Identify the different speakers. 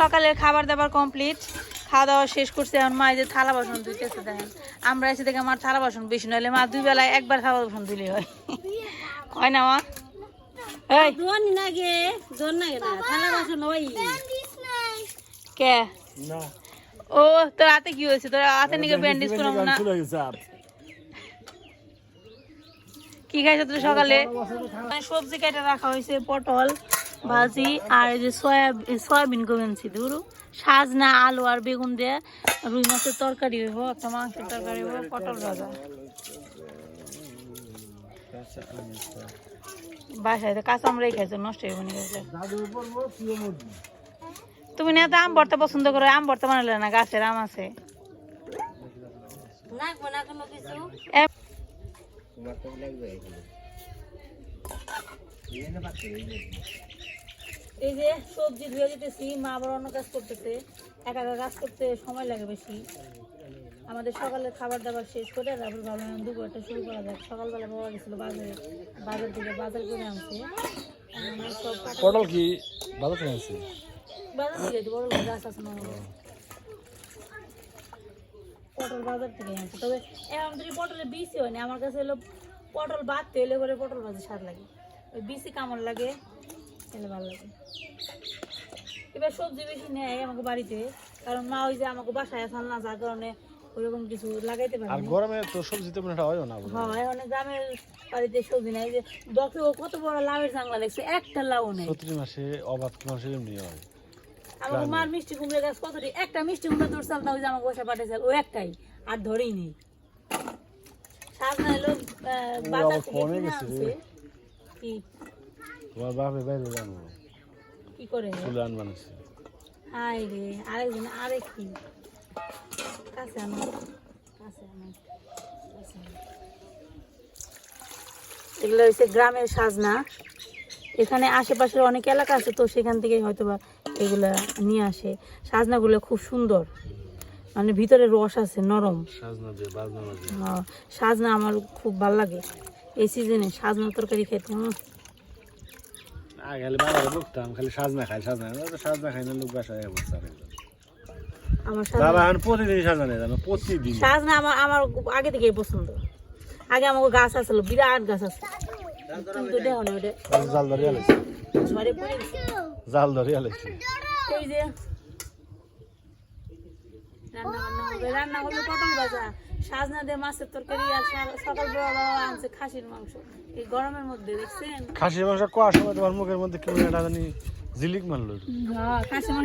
Speaker 1: সকালের খাবার দাবার কমপ্লিট, খাওয়া দাওয়া শেষ করছে। এখন মা যে থালা বাসন ধুইতেছে দেখেন। আমরা এসে দেখে আমার থালা বাসন বেশি নইলে মা দুই বেলায় একবার থালা বাসন ধুলে হয়, হয় না মা? এই কে ও তোর হাতে কি হয়েছে? তোর হাতে নাকি ব্যান্ডেজ করলাম না? কি খাইছো তুই সকালে? সবজি কেটে রাখা হয়েছে, পটল ভাজি আর এই যে সয়াবিন গোবেনছি দুরু, সাজনা আলু আর বেগুন দিয়ে রুই মাছের তরকারি হইব, একটা মাংসের তরকারি হইব, পটল ভাজা। বাসায় তো কাঁচা আমরাই খাইছো, নষ্ট হইব নি গেছে। তুমি না তো আম ভর্তা পছন্দ করো, আম ভর্তা বানালে না? গাছের আম আছে। এই যে সবজি ধুয়ে দিতেছি, মা আবার অন্য কাজ করতেছে। একা একা কাজ করতে সময় লাগে বেশি। আমাদের সকালের খাবার দাবার শেষ করে তারপর ভাবলাম দুপুরটা শুরু করা যাক। সকালবেলা বাবা গেছিল বাজারে, বাজার থেকে বাজার করে আনছে।
Speaker 2: পটল কি বাজার থেকে আনছে?
Speaker 1: বাজার থেকে বড় গাছ আছে না, পটল বাজার থেকে আনছে। তবে এখন যদি পটলের বিচি হয় না, আমার কাছে হলো পটল বাদতে এলে করে পটল ভাজি স্বাদ লাগে। ওই বিচি কামড় লাগে, এলে ভালো লাগে। এবার সবজি বেশি নেয় আমাকে বাড়িতে, কারণ মা ওই যে আমাকে বাসায় আসাল না, যার কারণে ওইরকম কিছু লাগাইতে পারে।
Speaker 2: আর গরমে তো সবজি তো মনে হয় না।
Speaker 1: হ্যাঁ, অনেক গ্রামের বাড়িতে সবজি নেই। যে বকে ও কত বড় লাউয়ের জাংলা দেখছে, একটা লাউ নেই।
Speaker 2: ৩৬ মাসে অবাধ মাসে এমনি হয়।
Speaker 1: আমার মার মিষ্টি কুমড়া গাছ কতটি, একটা মিষ্টি কুমড়া ধরছাল না, ওই যে আমাকে বসে পাঠাইছিল ওই একটাই, আর ধরেই নেই। সাজনা এলো বাজার থেকে কিনে আনছে। কি
Speaker 2: তোমার বাপে বাইরে জানো
Speaker 1: কি করে
Speaker 2: চুলান বানাইছে?
Speaker 1: হাই রে, আরেকজন আরেক কি কাছে আনো, কাছে আনো। এগুলো হচ্ছে গ্রামের সাজনা। এখানে আশেপাশের অনেক এলাকা আছে, তো সেখান থেকে হয়তো বা এগুলা নিয়ে আসে। সাজনাগুলো খুব সুন্দর, মানে ভিতরে রস আছে, নরম। হ্যাঁ, সাজনা আমার খুব ভালো লাগে এই সিজনে সাজনা তরকারি খেতে।
Speaker 2: খালি সাজনা খাই, সাজনা খাই না লোক বাসায়।
Speaker 1: আমার
Speaker 2: প্রতিদিন সাজনা নেই জানো, প্রতিদিন
Speaker 1: সাজনা আমার আগে থেকেই পছন্দ। আগে আমার গাছ আসলো, বিরাট গাছ আছে, কিন্তু দেখো না ওটা
Speaker 2: জাল ধরিয়া লাগছে,
Speaker 1: ঝড়ে পড়ে গেছে।
Speaker 2: জাল ধরিয়া লাগছে।
Speaker 1: এই যে রান্না হলো পটল ভাজা, সাজনা দিয়ে মাছের তরকারি, আর সকাল বেলা বাবা আনছে খাসির মাংস। এই গরমের মধ্যে দেখছেন
Speaker 2: খাসির মাংস কোয়ার সময় তোমার মুখের মধ্যে কেমন একটা জানি ঝিলিক মারলো।
Speaker 1: হ্যাঁ, খাসির মাংস